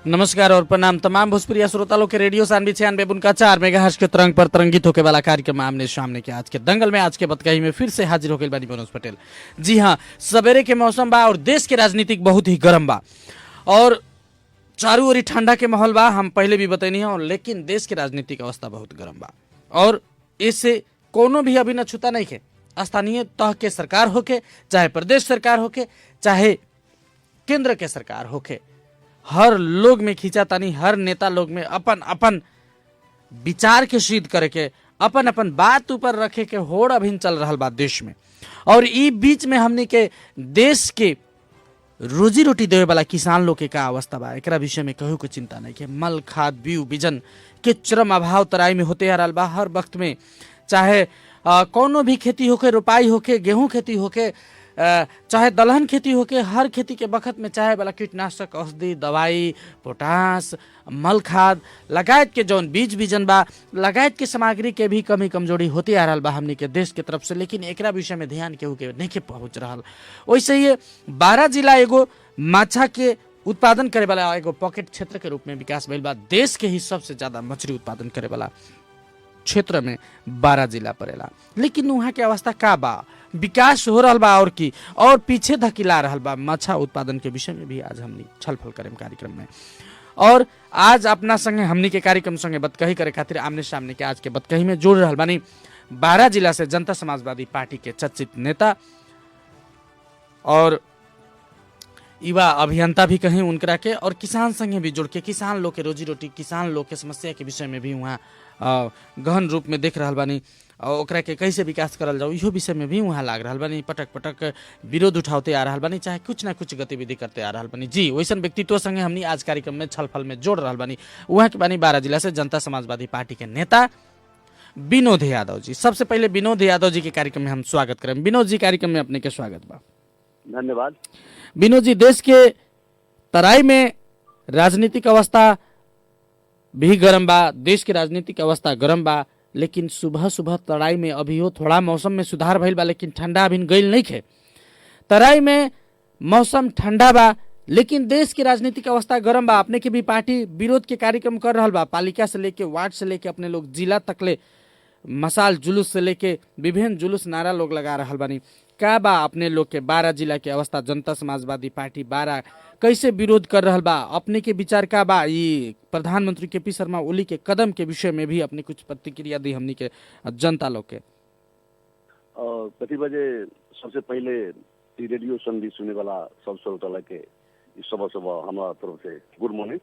नमस्कार और प्रणाम तमाम भोजपुरी श्रोता लोग के रेडियो सानवी 96.4 मेगाहर्ट्ज के तरंग पर तरंगित होके वाला कार्यक्रम आमने सामने के आज के दंगल में आज के बतकही में फिर से हाजिर होके बानी मनोज पटेल। जी हाँ, सवेरे के मौसम बा और देश के राजनीतिक बहुत ही गर्म बा और चारों ओर ठंडा के माहौल बा। हम पहले भी बतैनी है, लेकिन देश के राजनीतिक अवस्था बहुत गर्म बा और इससे कोनो भी अभी न छूता नहीं है। स्थानीय तह के सरकार होके, चाहे प्रदेश सरकार होके, चाहे केंद्र के सरकार होके, हर लोग में खींचातानी, हर नेता लोग में अपन अपन विचार के सिद्ध करे के, अपन अपन बात ऊपर रखे के होड़ अभिन चल रहा बा देश में। और ई बीच में हमने के देश के रोजी रोटी देवे वाला किसान लोग के का अवस्था बा, एकरा विषय में कहू को चिंता नहीं के। मल खाद बीउ बीजन के चरम अभाव तराई में होते आ रहा बा हर वक्त में, चाहे कोनो भी खेती होके, रोपाई होके, गेहूं खेती होके, चाहे दलहन खेती होके, हर खेती के बखत में चाहे वाला कीटनाशक, औषधि, दवाई, पोटास, मल खाद लगायत के जौन बीज बीजन बा, लगायत के सामग्री के भी कमी कमजोरी होती आ रहा बा हमनी के देश के तरफ से। लेकिन एकरा विषय में ध्यान केहू के नहीं के पहुंच रहा। वैसे ही 12 जिला एगो माछा के उत्पादन करे वाला एगो पॉकेट क्षेत्र के रूप में विकास भइल बा। देश के ही सबसे ज्यादा मछली उत्पादन करे वाला क्षेत्र में 12 जिला पड़ेला। लेकिन वहाँ के अवस्था का बा, विकास हो रहा बा और की और पीछे धकिला रहा बा मछा उत्पादन के विषय में भी आज हमनी छलफल करें कार्यक्रम में। और आज अपना संगे हमनी के कार्यक्रम संगे बतकही करे खातिर आमने सामने के आज के बतकही में जोड़ रहा बानी 12 जिला से जनता समाजवादी पार्टी के चर्चित नेता और युवा अभियंता भी कहीं उनकरा के, और किसान संगे भी जुड़ के किसान लोग के रोजी रोटी, किसान लोग के समस्या के विषय में भी वहाँ गहन रूप में देख रहा बानी और ओकरा के कैसे विकास करल जाओ इहो विषय में भी वहाँ लाग रहा बानी। पटक पटक विरोध उठाते आ रहा बानी, चाहे कुछ ना कुछ गतिविधि करते आ रहा बानी। जी वैसन व्यक्तित्व संगे हमनी आज कार्यक्रम में छलफल में जोड़ रहा बानी। वहाँ के बानी 12 जिला से जनता समाजवादी पार्टी के नेता विनोद यादव जी। सबसे पहले विनोद यादव जी के कार्यक्रम में हम स्वागत करें। विनोद जी, कार्यक्रम में अपने के स्वागत बा। धन्यवाद। विनोद जी, देश के तराई में राजनीतिक अवस्था भी गरम बा, देश की राजनीतिक अवस्था गरम बा, लेकिन सुबह सुबह तराई में अभी हो थोड़ा मौसम में सुधार भइल बा, लेकिन ठंडा अभी गइल नहीं खे। तराई में मौसम ठंडा बा, लेकिन देश की राजनीतिक अवस्था गरम बा। अपने के भी पार्टी विरोध के कार्यक्रम कर रहा बा, पालिका से लेके वार्ड से लेके अपने लोग जिला तकले मसाल जुलूस से लेके विभिन्न जुलूस नारा लोग लगा रहा बानी। का बा अपने लोग के 12 जिला के अवस्था, जनता समाजवादी पार्टी 12 कैसे विरोध कर रहा बा, अपने के विचार का बा? ये प्रधानमंत्री केपी शर्मा ओली के कदम के विषय में भी अपने कुछ प्रतिक्रिया दी हमनी के जनता लोग के। कति बजे सबसे पहले रेडियो संगीत सुने वाला सब श्रोता के सुबह सुबह हमारा तरफ से गुड मॉर्निंग।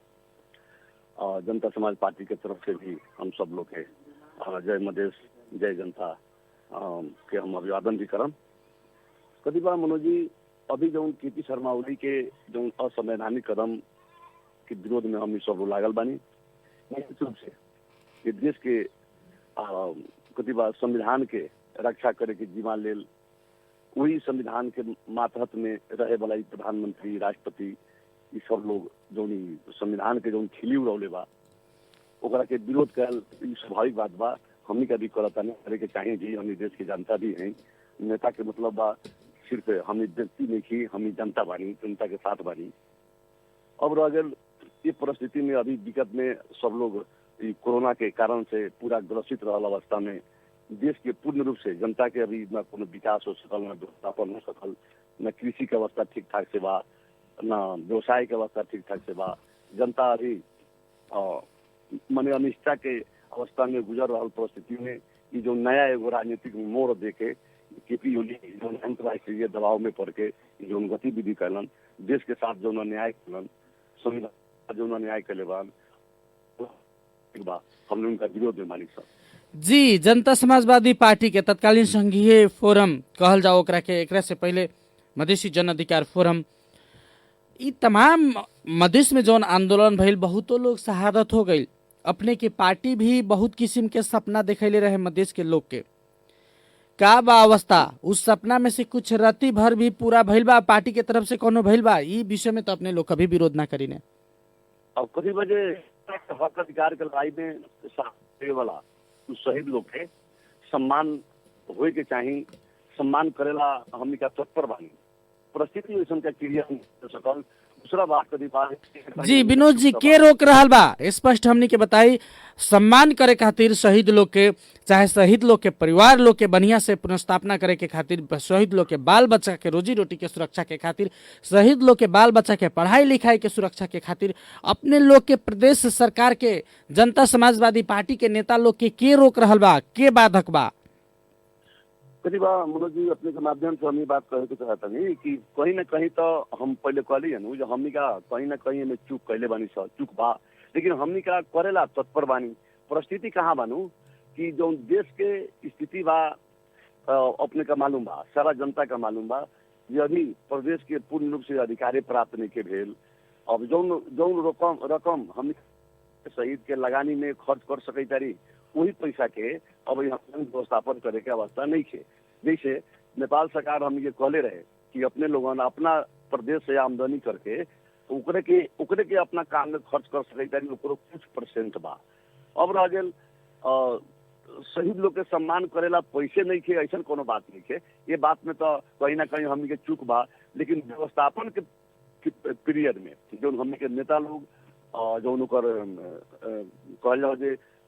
जनता समाज पार्टी के तरफ से भी हम सब लोग के जय मधेश जय जनता के हम अभिवादन भी करम। कति बार मनोज जी, अभी जो केपी शर्मा ओली के जो असंवैधानिक कदम के विरोध में हम सब लागल बानी, निश्चित रूप से ये देश के कति बार संविधान के रक्षा करे के जिम्मा लेल वही संविधान के मातहत में रहे वाला प्रधानमंत्री, राष्ट्रपति, ये सब लोग जो संविधान के जो खिली उड़ौले बा ओकरा के विरोध कर स्वाभाविक बात बा। हमनी का भी करता नहीं करे के चाहिए जी। हमनी देश की जनता भी हैं, नेता के मतलब बा सिर्फ हमनी व्यक्ति नहीं की, हमनी जनता बानी, जनता के साथ बानी। अब अगर ये परिस्थिति में अभी विगत में सब लोग कोरोना के कारण से पूरा ग्रसित रहा अवस्था में देश के पूर्ण रूप से जनता के अभी न कोनो विकास हो सकल, न व्यवस्थापन हो सकल, न कृषि के अवस्था ठीक ठाक से बा, न व्यवसाय के अवस्था ठीक ठाक से बा। जनता अभी माने अनिश्चितता के अवस्था में गुजर रहा परिस्थिति में ये जो नया एगो राजनीतिक मोड़ देके केपी ओली जो अंतर्राष्ट्रीय दबाव में पड़ के जो गतिविधि कैलन, देश के साथ जो न्याय कैलन, संविधान जो न्याय कैले बान, हमने उनका विरोध में मानी सब। जी, जनता समाजवादी पार्टी के तत्कालीन संघीय फोरम कहल जाओ ओकरा के, एकरा से पहले मधेसी जन अधिकार फोरम, ये तमाम मधेश में जौन आंदोलन भइल बहुतों लोग शहादत हो गई। अपने के पार्टी भी बहुत किस्म के सपना देखले रहे मधेश के लोग के। का बा अवस्था उस सपना में से कुछ रति भर भी पूरा भइल बा? पार्टी के तरफ से कोनो भइल बा? ई विषय में तो अपने लोग कभी विरोध ना करी ने। अब कभी बजे हक अधिकार के लड़ाई में वाला शहीद लोग के सम्मान होए के चाहिए, सम्मान करेला हमनी का तत्पर बानी। परिस्थिति वैसन का क्रिया सकल दूसरा बात कभी जी विनोद जी के रोक रहल बा स्पष्ट हमनी के बताई। सम्मान करे खातिर शहीद लोग के, चाहे शहीद लोग के परिवार लोग के बढ़िया से पुनर्स्थापना करे के खातिर, शहीद लोग के बाल बच्चा के रोजी रोटी के सुरक्षा के खातिर, शहीद लोग के बाल बच्चा के पढ़ाई लिखाई के सुरक्षा के खातिर अपने लोग के प्रदेश सरकार के जनता समाजवादी पार्टी के नेता लोग के रोक रहल बा, के बाधक बा? करीबा मनोज जी अपने के माध्यम से हम ये बात कहे के चाहता नहीं कि कहीं ना कहीं तो हम पहले कहली है जो हमनी का कहीं ना कहीं में चूक कैले बानी सब चूक बा, लेकिन हमनी का करेला तत्पर बानी। परिस्थिति कहाँ बानू कि जो देश के स्थिति बा अपने का मालूम बा, सारा जनता का मालूम बा ये अभी प्रदेश के पूर्ण रूप से अधिकारी प्राप्त नहीं के भेल। अब जौन रकम हम शहीद के लगानी में खर्च कर सके तारी वही पैसा के अब व्यवस्थापन करे के अवस्था नहीं है। जैसे नेपाल सरकार हम ये कहले रहे कि अपने लोगन अपना प्रदेश से आमदनी करके उकरे के अपना काम में खर्च कर सके तारी ओकरो कुछ परसेंट बा। अब रह गेल शहीद लोग के सम्मान करेला पैसे नहीं थे, ऐसा कोनो बात नहीं है। ये बात में तो कहीं ना कहीं हमनी के चूक बा, लेकिन व्यवस्थापन के पीरियड में जो हमनी के नेता लोग जो कहल जाओ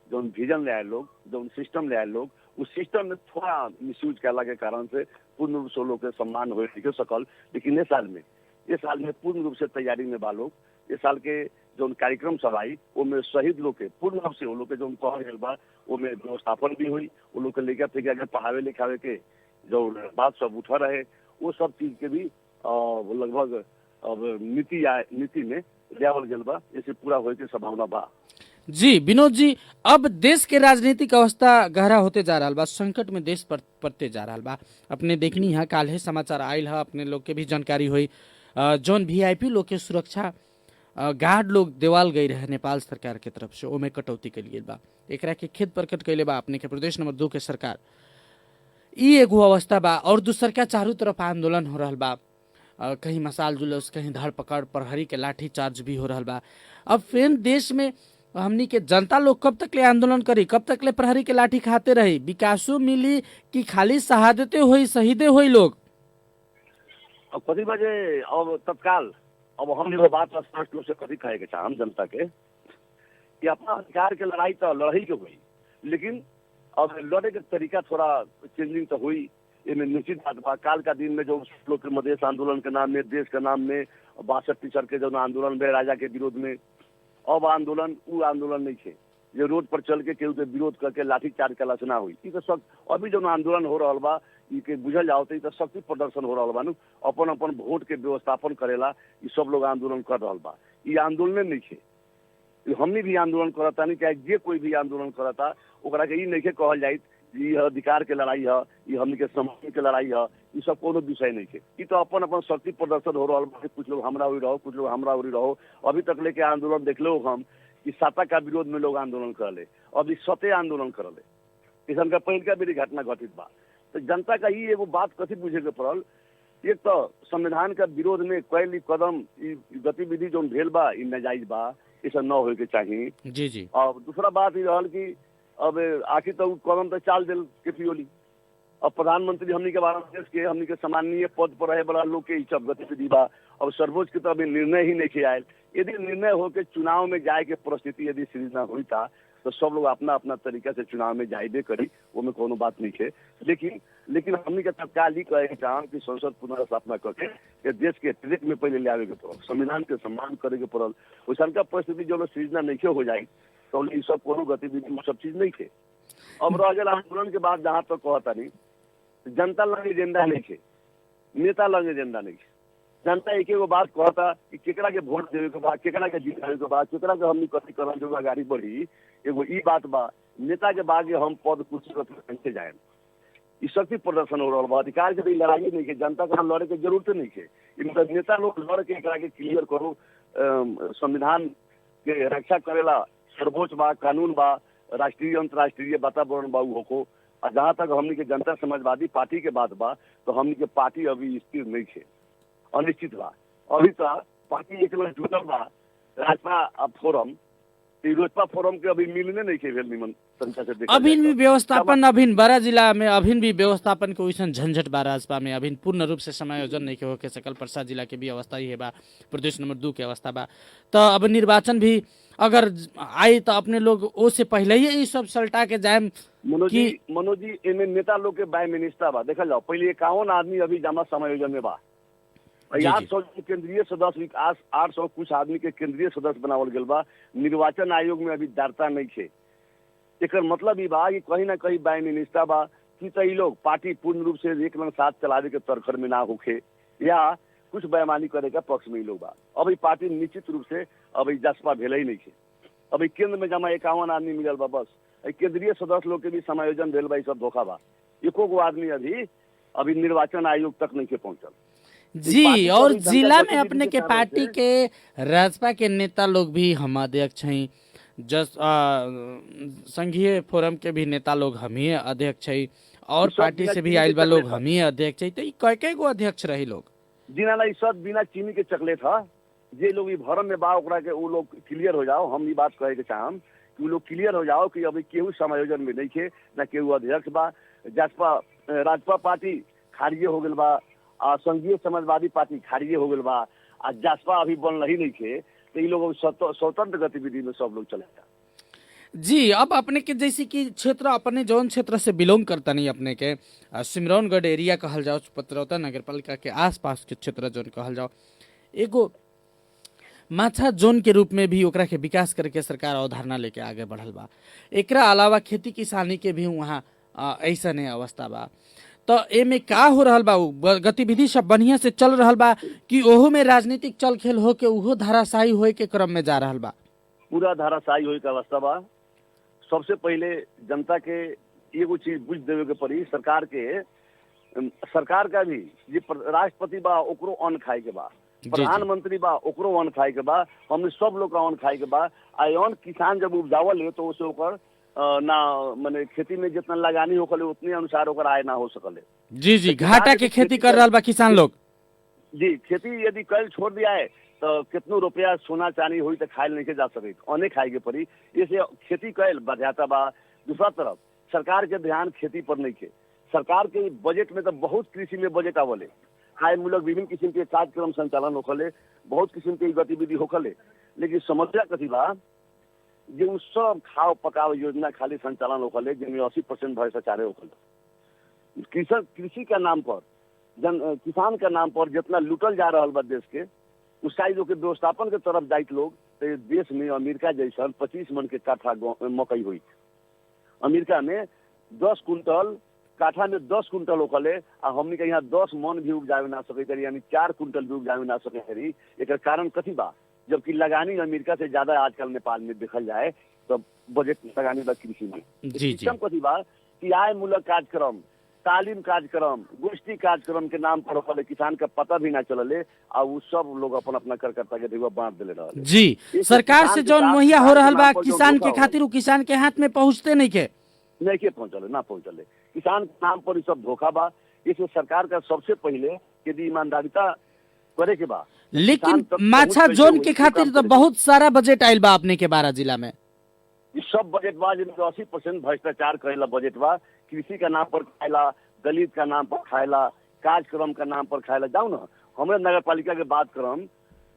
जो विजन ले आए लोग, जो सिस्टम ले आए लोग, उस सिस्टम में थोड़ा मिसयूज कैला के कारण से पूर्ण रूप से लोग के सम्मान हो सकल। लेकिन ये साल में पूर्ण रूप से तैयारी में बा लोग। ये साल के जो कार्यक्रम सब आई में शहीद लोग के पूर्ण रूप से वो लोग के जो कह गया बा में व्यवस्थापन भी हुई। वो लोग के लेकर थे अगर पढ़ावे लिखावे के जो बात सब उठा रहे वो सब चीज के भी लगभग अब नीति में लियावल गल बा, जैसे पूरा होने की संभावना बा। जी विनोद जी, अब देश के राजनीतिक अवस्था गहरा होते जा रहा बा, संकट में देश पड़ते जा रहा बा। अपने देखनी है काल है समाचार आयल है, अपने लोग के भी जानकारी हुई जौन वीआईपी लोग के सुरक्षा गार्ड लोग देवाल गई रहे नेपाल सरकार के तरफ से, ओमे कटौती के लिए बा। एकरा के खेद प्रकट कैले बा अपने के प्रदेश नंबर 2 के सरकार। ई एगो अवस्था बा और दूसर का चारों तरफ आंदोलन हो रहा बा, कहीं मसाल जुलूस, कहीं धर पकड़, प्रहरी के लाठी चार्ज भी हो रहा बा। अब फिर देश में हमनी के जनता लोग कब तक ले आंदोलन करी, कब तक ले प्रहरी के लाठी खाते रही? विकासो मिली कि खाली शहादते हुई, शहीदे हुई लोग? अब कभी बजे अब तत्काल अब हम ये बात स्पष्ट रूप से कभी कहे के चाहम जनता के कि अपना अधिकार के लड़ाई तो लड़ाई के हुई, लेकिन अब लड़े के तरीका थोड़ा चेंजिंग तो हुई। इनमें निश्चित बात बा काल का दिन में जो लोग के मधेश आंदोलन के नाम में, देश के नाम में 62 के जो आंदोलन में राजा के विरोध में, अब आंदोलन वो आंदोलन नहीं थे जो रोड पर चल के केहू के विरोध करके लाठी चार्ज कला से ना हुई। तो सब अभी जो आंदोलन हो रहा बा के बुझल जाओ तो शक्ति प्रदर्शन हो रहा बा नु, अपन अपन वोट के व्यवस्थापन करेला ये सब लोग आंदोलन कर रहा बा। ये आंदोलन नहीं थे, हमने भी आंदोलन करता नहीं, चाहे जे कोई भी आंदोलन करता ओकरा के नहीं के कहल जाए ये अधिकार के लड़ाई है, ये हमने के सम्मान के लड़ाई है, ये सब कोनो विषय नहीं है। ये तो अपन अपन शक्ति प्रदर्शन हो रहा बा। कुछ लोग हमरा उड़ी रहो, कुछ लोग हमरा उड़ी रहो। अभी तक लेके आंदोलन देख लो हम कि सत्ता का विरोध में लोग आंदोलन कर ले, अभी सत्य आंदोलन कर ले, किसान का पहल का भी घटना घटित बा। तो जनता का ये एगो बात कथी बुझे के पड़ल, एक तो संविधान का विरोध में कैली कदम गतिविधि जो भेल बा इ नाजायज बा, ऐसा न हो के चाहिए। जी जी। और दूसरा बात ये रहल कि अब आखिर तो कदम तो चाल दिल केपी ओली। अब प्रधानमंत्री हमनी के भारत देश के हमनी के सम्मानीय पद पर रहे बड़ा लोग के सब गतिविधि बा। अब सर्वोच्च के तो अभी निर्णय ही नहीं आयल। यदि निर्णय हो के चुनाव में जाए के परिस्थिति यदि सृजना हुई था तो सब लोग अपना अपना तरीका से चुनाव में जाइबे करी, वो में कोनो बात नहीं है। लेकिन हमनी के तत्काल ही कहे चाह कि संसद पुनर्स्थापना करके देश के ट्रैक में पहले ले आवे के पड़ल, संविधान के सम्मान करे के पड़ल। वैसा का परिस्थिति जो सृजना नहीं हो जाए तो ये सब कोनो गतिविधि में सब चीज नहीं थे। अब रह गया आंदोलन के बाद जहाँ तक कहता नहीं, जनता लंग एजेंडा नहीं है, नेता लंग एजेंडा नहीं है। जनता एक एगो बात कहता कि केकरा के वोट देवे के बाद, केकरा के जीतावे के बाद, केकरा के हमनी कथी करम जो आगाड़ी बढ़ी, एगो ई बात बा। नेता के बागे हम पद कुर्सी कैसे जाए, ई शक्ति प्रदर्शन हो रहा बा। अधिकार के लड़ाई नहीं है, जनता का लड़े के जरूरत नहीं है। मतलब नेता लोग लड़ के एकरा के क्लियर करो, संविधान के रक्षा करेला सर्वोच्च बा, कानून बा, राष्ट्रीय अंतर्राष्ट्रीय वातावरण बा होको। और जहाँ तक हमनी के जनता समाजवादी पार्टी के बात बा तो हमनी के पार्टी अभी स्थिर नहीं है, अनिश्चित बा। अभी तो पार्टी एक जुटल बा राजपा फोरम ई रोजपा फोरम के अभी मिलने नहीं के भेल निमन तरीका से देखा अभिन जाए भी तो। व्यवस्थापन अभिन बड़ा जिला में अभिन भी व्यवस्थापन के वैसन झंझट बा राजपा में अभिन पूर्ण रूप से समायोजन नहीं के होके सकल। परसा जिला के भी अवस्था ही है बा, प्रदेश नंबर 2 के अवस्था बा। तो अब निर्वाचन भी अगर आई तो अपने लोग ओ से पहले ही ये सब सल्टा के जाए मनोज जी एमे नेता लोग के बाय मिनिस्टर बा देखल जाओ। पहले 51 आदमी अभी जमा समायोजन में बा। जी, 800 केंद्रीय सदस्य विकास 800 कुछ आदमी के केंद्रीय सदस्य बनावल गेल बा। निर्वाचन आयोग में अभी दारता नहीं थे। एकर मतलब ई बा कि कहीं ना कहीं बाय मिनिस्टर बा कि तो ई लोग पार्टी पूर्ण रूप से एक रंग साथ चलावे के तरखर में ना होखे या कुछ बेईमानी करे के पक्ष में ई लोग बा। अब ई पार्टी निश्चित रूप से अब ई जसपा भेले ही नहीं थे। अब ई केंद्र में जमा 51 आदमी मिलल बा बस। केंद्रीय सदस्य लोग के भी समायोजन भेल बा, ई सब धोखा बा। एको गो आदमी अभी निर्वाचन आयोग तक नहीं के पहुंचल। जी। और जिला में अपने के पार्टी के राजपा के नेता लोग भी हम अध्यक्ष हैं, संघीय फोरम के भी नेता लोग हम ही अध्यक्ष हैं और पार्टी से भी आयल बा लोग हम ही अध्यक्ष हैं। तो कई गो अध्यक्ष रही लोग जिना ला सब बिना चीनी के चकलेट था। जे लोग भरम में बा ओकरा के वो लोग क्लियर हो जाओ। हम ये बात कहे के चाहम कि वो लोग क्लियर हो जाओ कि अभी केहू समायोजन में नहीं थे, न केहू अध्यक्ष बा। जसपा राजपा पार्टी खारिज हो गल बा, संघीय समाजवादी पार्टी खारिज हो गल बा, जसपा अभी बन रही नहीं थे। तो ये लोग स्वतंत्र गतिविधि में सब लोग चलेगा। जी। अब अपने के जैसे कि क्षेत्र अपने जौन क्षेत्र से बिलोंग करता नहीं अपने के सिमरौनगढ़ एरिया कहल जाओ, पत्रौता नगर पालिका के आसपास के क्षेत्र जौन कहल जाओ, एगो माछा जोन के रूप में भी ओकरा के विकास करके सरकार अवधारणा लेके आगे बढ़ल बा। एकरा अलावा खेती किसानी के भी वहाँ ऐसा नहीं अवस्था बा। तो एमे का हो रहल बा, गतिविधि सब बढ़िया से चल रहल बा कि ओहो में राजनीतिक चल खेल हो के उहो धाराशाही होए के क्रम में जा रहल बा? पूरा धाराशाही होए के अवस्था बा। सबसे पहले जनता के एगो चीज बुझ देवे के पड़ी। सरकार का भी जे राष्ट्रपति बा ओकरो अन्न खाए के बा, प्रधानमंत्री बा ओकरो अन्न खाए के बा, हमने सब लोग का अन्न खाए के बा। अन्न किसान जब उपजावल है तो उसे ओकर ना माने खेती में जितना लगानी होकले उतने अनुसार ओकर आय ना हो सकले। जी जी। घाटा के खेती कर रहा बा किसान लोग। जी। खेती यदि कल छोड़ दिया है तो कितनो रुपया सोना चांदी हुई तो खाए नहीं के जा सके, अने खाए के पड़ी। इसे खेती कैल बढ़ाता बा। दूसरा तरफ सरकार के ध्यान खेती पर नहीं के। सरकार के बजट में तो बहुत कृषि में बजट आवले, आय मूलक विभिन्न किस्म के कार्यक्रम संचालन होखले, बहुत किस्म के गतिविधि होखले। लेकिन समस्या कथी बा जे उ सब खाओ पकाओ योजना खाली संचालन होखले जिनमें 80% भ्रष्टाचार होखले। कृषि का नाम पर किसान का नाम पर जितना लूटल जा रहा बा देश के, उस साइज के व्यवस्थापन के तरफ जाइत लोग तो देश में अमेरिका जैसा 25 मन के काठा मकई हुई। अमेरिका में 10 कुंटल काठा में 10 कुंटल होखले आ हमनी के यहाँ 10 मन भी उपजावे ना सके करी, यानी 4 कुंटल भी उपजावे ना सके करी। एक कारण कथी बा, जबकि लगानी अमेरिका से ज्यादा आजकल नेपाल में देखल जाए तो बजट लगानी बा कृषि में। जी जी। कथी बा कि आय मूलक कार्यक्रम, तालीम कार्यक्रम, गोष्ठी कार्यक्रम के नाम पर होखले किसान का पता भी ना चलले आ उ सब लोग अपन अपना करकर्ता के देवा बांट देले रहले। जी। सरकार से जौन मुहैया हो रहल बा किसान के खातिर उ किसान के हाथ में पहुंचते नहीं के पहुंचले ना पहुंचले। किसान के नाम पर सब धोखा बा। इसे सरकार का सबसे पहले यदि ईमानदारिता करे के बा। लेकिन माछा जोन के खातिर तो बहुत सारा बजट आयल बा अपने के 12 जिला में। ये सब बजट बा जिनमें 80% भ्रष्टाचार करेला बजट बा। कृषि का नाम पर खाएला, दलित का नाम पर खाएला, कार्यक्रम का नाम पर खाएला। जाओ ना हमारे नगर पालिका के बात करम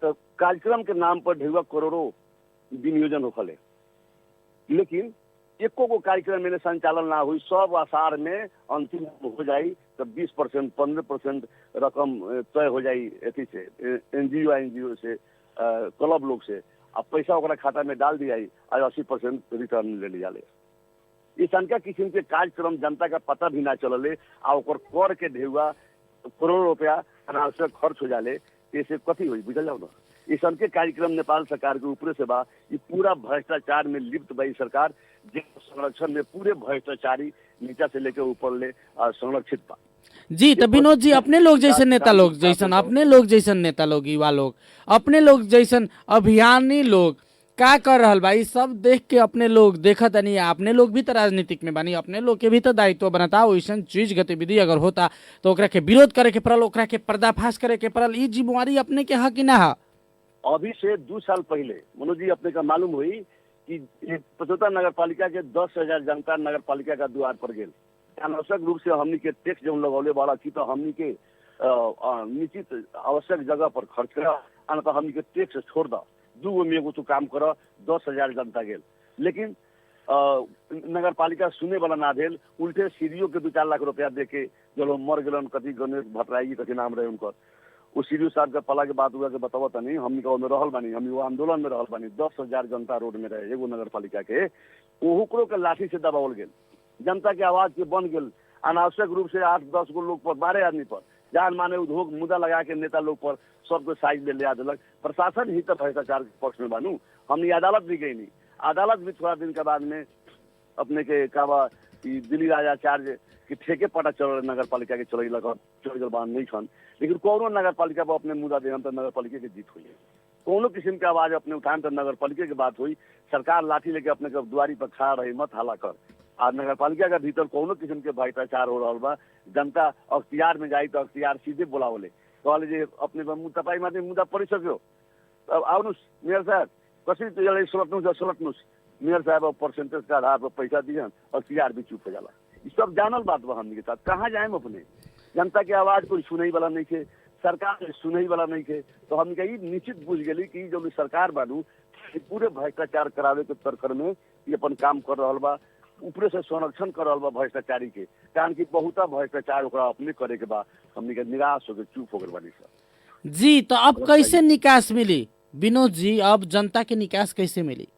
तो कार्यक्रम के नाम पर ढेर करोड़ों विनियोजन होखले, लेकिन एको को कार्यक्रम में संचालन ना हुई। सब आसार में अंतिम हो जाई तो 20% 15% रकम तय हो जाई एथी से एनजीओ से क्लब लोग से। अब पैसा ओकरा खाता में डाल दिया और 80% रिटर्न ले लिया ले। इस अनका किस्म के कार्यक्रम जनता का पता भी ना चलले आ ओकर कर के ढेउआ करोड़ों रुपया अनावश्यक खर्च हो जाले। ऐसे कथी हुई बुझल जाओ ना। इस अनके कार्यक्रम नेपाल सरकार के ऊपर से बा। ये पूरा भ्रष्टाचार में लिप्त बा सरकार, जे संरक्षण में पूरे भ्रष्टाचारी नीचा से लेकर ऊपर ले संरक्षित बा। जी। तो विनोद जी अपने लोग जैसे नेता लोग जैसन, अपने लोग जैसन नेता लोग, युवा लोग, अपने लोग जैसन अभियानी लोग का कर रहल बा, सब देख के अपने लोग देखत नहीं। अपने लोग भी तो राजनीतिक में बानी, अपने लोग के भी तो दायित्व बनता। वैसन चीज गतिविधि अगर होता तो ओकरा के विरोध करे के पड़ल, ओकरा के पर्दाफाश करे के पड़ल। ये जिम्मेवारी अपने के है कि ना है? अभी से 2 साल पहले मनोज जी अपने का मालूम हुई कि 75 नगर पालिका के 10,000 जनता नगर पालिका का द्वार पर गेल। अनावश्यक रूप से हमनी के टैक्स जो लगौले वाला की तो हमनी के निश्चित आवश्यक जगह पर खर्च करा, आना तो हमनी के टैक्स छोड़ दा, 2 में एगो तू काम कर, 10,000 जनता गेल। लेकिन नगर पालिका सुने वाला ना भेल, उल्टे सीडीओ के 2-4 लाख रुपया दे के जो मर गलन, कथी गणेश भट्टराई कथी नाम रहे उनकर, वो सीडीओ साहब के पला के बात हुआ के बतावा तनी, हमनी का में रहल बानी, हम वो आंदोलन में रहल बानी, 10,000 जनता रोड में रहे एगो नगर पालिका के, ओकरो के लाठी से दबावल गेल, जनता के आवाज के बन गेल। अनावश्यक रूप से 8-10 गो लोग पर, 12 आदमी पर जान माने उद्योग मुद्दा लगा के नेता लोग पर सबको साइड में ले आ दिलक। प्रशासन ही तो भ्रष्टाचार के पक्ष में बानू, हमने अदालत भी गई नहीं, अदालत भी थोड़ा दिन के बाद में अपने के काबा दिल्ली राजाचार्य कि ठेके पटा चल नगर पालिका के चल बान नहीं छन, लेकिन कोनो नगर पालिका पर अपने मुद्दा देहम तो नगर पालिका के जीत हुई है। कोनो किस्म के आवाज अपने उठान तो नगर पालिका की बात हुई, सरकार लाठी लेके अपने के द्वारी पर खड़ा रही, मत हाला कर। और नगर पालिका के भीतर कोनो किस्म के भ्रष्टाचार हो रहा बा, जनता अख्तियार में जाई तो अख्तियार सीधे बोलावले, कहले जे अपने तपाई माथि मुद्दा परिसक्यो, अब आउनुस मेयर साहब कसरी तो सलटनुस मेयर साहब अब परसेंटेज का आधार पर पैसा दिहन, अख्तियार भी चुप हो जाला। ये सब जानल बात बा हमनी के साथ, कहाँ जाए अपने, जनता के आवाज कोई सुनई वाला नहीं थे, सरकार सुनई वाला नहीं थे, तो हम कही निश्चित बुझ गई कि जो सरकार बानू पूरे भ्रष्टाचार करावे के तरकर में ये अपन काम कर रहा बा, ऊपरे से संरक्षण कर रहा बा भ्रष्टाचारी के, कारण की बहुता भ्रष्टाचार ओकरा अपने करे के बाद हमनी के निराश होकर चुप हो गए बानी सब। जी तो अब कैसे निकास मिली विनोद जी, अब जनता के निकास कैसे मिली?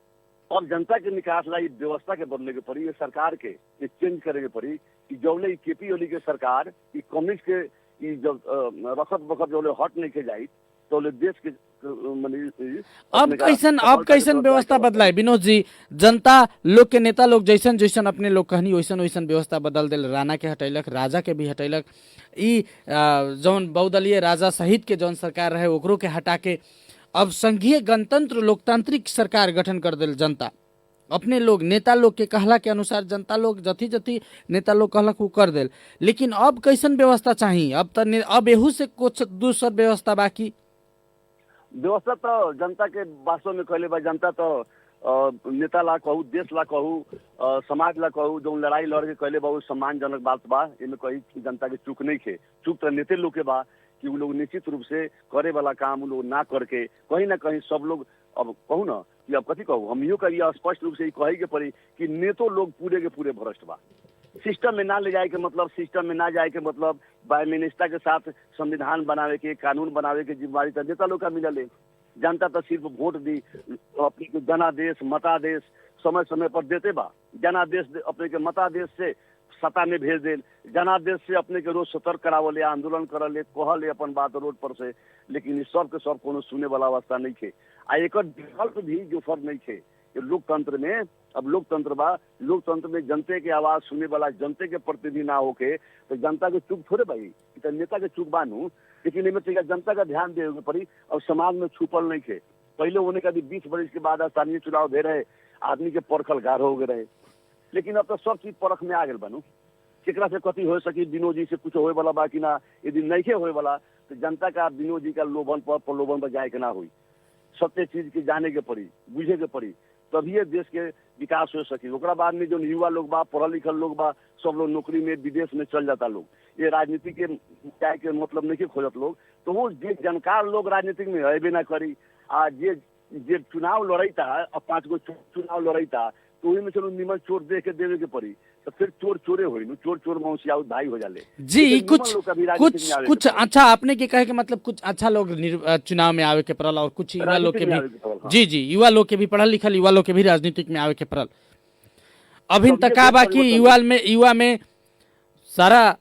अब जनता के निकास ला व्यवस्था के बदले के पड़ी, ये सरकार के चेंज करे के पड़ी कि जौले केपी ओली के सरकार कम्युनिस्ट के जब रखत बखत जौले हट नहीं के जाई तो देश के अब कैसन व्यवस्था बदलाए विनोद जी? जनता लोग के नेता लोग जैसन जैसन अपने लोग कहनी वैसन वैसन व्यवस्था बदल दिल, राणा के हटैलक, राजा के भी हटैलक, ई जौन बहुदलीय राजा सहित के जौन सरकार रहे ओकरो के हटा के अब संघीय गणतंत्र लोकतांत्रिक सरकार गठन कर दिल। जनता अपने लोग नेता लोग के कहला के अनुसार जनता लोग जथी जथी नेता लोग कहलक वो कर दिल। लेकिन अब कैसन व्यवस्था चाहिए? अब एहू से कुछ दूसर व्यवस्था बाकी व्यवस्था तो जनता के वास्तव में कहले बा, जनता तो नेता ला कहू, देश ला कहू, समाज ला कहू, जो लड़ाई लड़ के कहले बा वो सम्मानजनक बात बा, इनमें कही जनता के चूक नहीं खे, चूक तो नेते लोग के बा कि वो लोग निश्चित रूप से करे वाला काम वो लोग ना करके कहीं ना कहीं सब लोग, अब कहू ना कि अब कथी कहू, हम यो कहिए स्पष्ट रूप से कहे के पड़ी कि नेतो लोग पूरे के पूरे भ्रष्ट बा। सिस्टम में ना ले जाए के मतलब, सिस्टम में ना जाए के मतलब बायोमिनिस्टर के साथ संविधान बनावे के, कानून बनावे के जिम्मेवारी तो नेता लोग का मिलल। जनता तो सिर्फ वोट दी, अपने जनादेश मतादेश समय समय पर देते बा, जनादेश अपने के मतादेश से सत्ता में भेज दे, जनादेश से अपने के रोज सतर्क करावले, आंदोलन करले, कहले अपन बात रोड पर से, लेकिन इस सब के सब कोनो सुने वाला अवस्था नहीं थे। आ एक विकल्प भी जो फर्क नहीं थे लोकतंत्र में, अब लोकतंत्र बा, लोकतंत्र में जनते के आवाज सुने वाला जनते के प्रतिनिधि ना होके तो जनता के चूक थोड़े भाई, तो नेता के चूक बानू, लेकिन इनमें जनता का ध्यान देवे पड़ी। और समाज में छुपल नहीं थे, पहले होने का भी 20 वर्ष के बाद स्थानीय चुनाव दे रहे, आदमी के परखल गाढ़ हो गए रहे, लेकिन अब तो सब चीज परख में आ गए बनू, केकरा से कथी हो सकी, विनोद जी से कुछ होए वाला बाकी ना, यदि नहीं होए वाला तो जनता का विनोद जी का लोभन पर प्रलोभन पर जाए के ना हुई, सत्य चीज के जाने के पड़ी, बुझे के पड़ी, तभी देश के विकास हो सकी। ओकरा बाद में जो युवा लोग बा, पढ़ल लिखल लोग बा, सब लोग नौकरी में विदेश में चल जाता लोग, ये राजनीति के जाए के मतलब नहीं खोजत लोग, तो वो जे जानकार लोग राजनीतिक में अबे ना करी। आ जे चुनाव लड़ता है, अब 5 गो चुनाव लड़ता तो वही में चलो निमन चोर देख के देवे के पड़ी, तो फिर चोर चोरे हो, चोर चोर मौसिया भाई हो जाले। जी कुछ अच्छा आपने के कहे के मतलब कुछ अच्छा लोग चुनाव में आवे के पड़ल और कुछ युवा लोग के भी, जी युवा लोग के भी, पढ़ल लिखल युवा लोग के भी राजनीतिक में आवे के पड़ल। अभी तक का बाकी युवा में सारा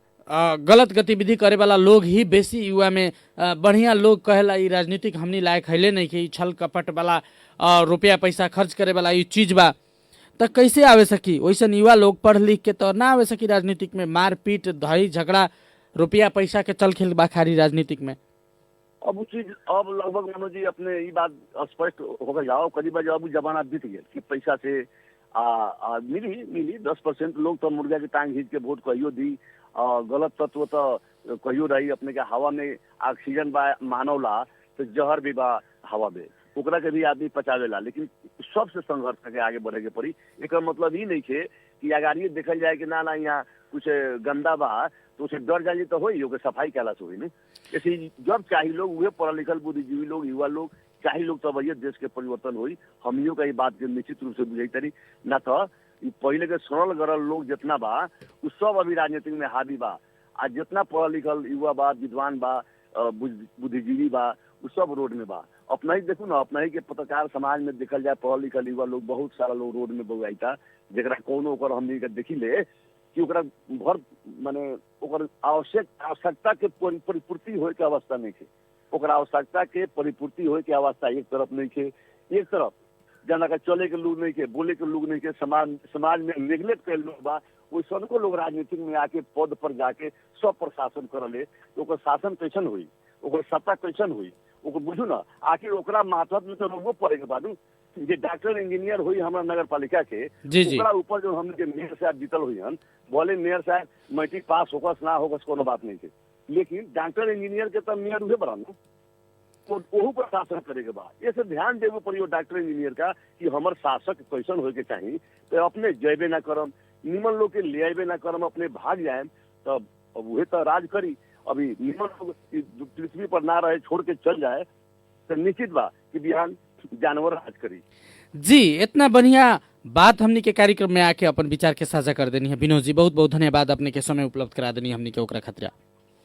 गलत गतिविधि करे वाला लोग ही बेसी युवा में, बढ़िया लोग कहेला ई राजनीतिक हमनी लायक हैले नहीं कि छल कपट वाला रुपया पैसा खर्च करे वाला ई चीज बा, तो कैसे आवे सकी? वैसे युवा लोग पढ़ लिख के तो ना आवे सकी राजनीतिक में, मारपीट धई झगड़ा रुपया पैसा के चल खेल बा खारी राजनीतिक में। अब वो चीज अब लगभग मानो जी अपने ये बात स्पष्ट होकर जाओ, करीब अब जमाना बीत गया कि पैसा से मिली 10% लोग तो मुर्गा के टांग खींच के वोट कहियो दी, गलत तत्व तो कहियो रही, अपने के हवा में ऑक्सीजन बा मानवला तो जहर भी बा हवा में, ओकरा के भी आदमी पचावेला, लेकिन सबसे संघर्ष करके आगे बढ़े के पड़ी। एक मतलब ही नहीं है कि अगाड़ी देखल जाए कि ना यहाँ कुछ गंदा बा तो उसे डर जाए तो होई, ओके सफाई कैला से होई नहीं। ऐसे जब चाहिए लोग उहे पढ़ल लिखल बुद्धिजीवी लोग, युवा लोग चाहिए लोग, तब ये देश के परिवर्तन होई। हमियों का ये बात के निश्चित रूप से बुझे तरी ना तो पहले के सरल गरल लोग जितना बा उ सब अभी राजनीतिक में हावी बा। आज जितना पढ़ल लिखल युवा बा, विद्वान बा, बुद्धिजीवी बा, उ सब रोड में बा। अपना ही देखू ना, अपना ही के पत्रकार समाज में देखल जाए पढ़ल लिखल युवा लोग बहुत सारा लोग रोड में बउआईता, जरा कोनो ओकर हमनी के देखी ले कि ओकरा भर माने ओकर आवश्यकता के परिपूर्ति होए के अवस्था नहीं है। ओकरा आवश्यकता के परिपूर्ति होए के अवस्था एक तरफ नहीं है, एक तरफ जना का चले के लोग नहीं के, बोले के लोग नहीं के, समाज में नेग्लेक्ट के लोग बा। वही सबको लोग राजनीतिक में आके पद पर जाके सब प्रशासन करले तो ओकर शासन कैसन हुई, ओकर सत्ता कैसन हुई, ओकर बुझू ना। आखिर ओकरा माथत में तो रोगो पड़े के बादू जे डॉक्टर इंजीनियर हुई हमारा नगर पालिका के, ओकरा ऊपर जो हमने के मेयर साहब जीतल हुई हन, बोले मेयर साहब मैट्रिक पास होकस ना होकस कोनो बात नहीं है, लेकिन डॉक्टर इंजीनियर के तो मेयर उहे बड़ा ना, तो ओहू पर शासन करे के बाद ये से ध्यान देवे पड़ियो डॉक्टर इंजीनियर का कि हमर शासक कैसन होए के चाहिए। तो अपने जयबे ना करम, निमन लोग के ले आबे ना करम, अपने भाग जाए तब वही तो राज करी। अभी निमन लोग पृथ्वी पर ना रहे छोड़ के चल जाए तो निश्चित बा कि बिहान जानवर राज करी। जी, इतना बढ़िया बात हमनी के कार्यक्रम में आके अपन विचार के साझा कर देनी है विनोद जी, बहुत बहुत धन्यवाद अपने के समय उपलब्ध करा देनी हमनी के ओकरा खातिर।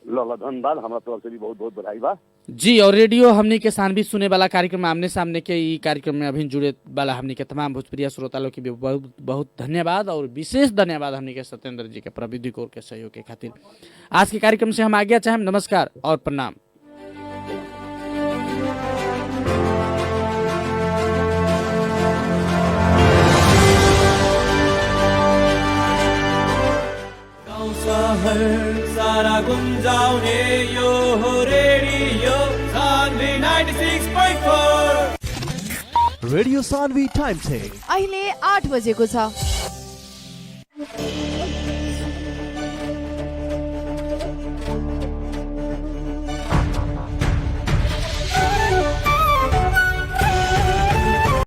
धन्यवाद, हमारा तरफ से भी बहुत बहुत बधाई बा जी। और रेडियो हमनी के सानवी सुने वाला कार्यक्रम आमने सामने के ई कार्यक्रम में अभी जुड़े वाला हमनी के तमाम भोजपुरिया श्रोता लोग की भी बहुत बहुत धन्यवाद और विशेष धन्यवाद हमनी के सत्येंद्र जी के प्रविधि कोर के सहयोग के खातिर। आज के कार्यक्रम से हम आज्ञा चाहें, नमस्कार और प्रणाम। सारा गुंजाउने यो हो radio Sanvi 96.4। Radio Sanvi time check अहिले 8 बजेको छ।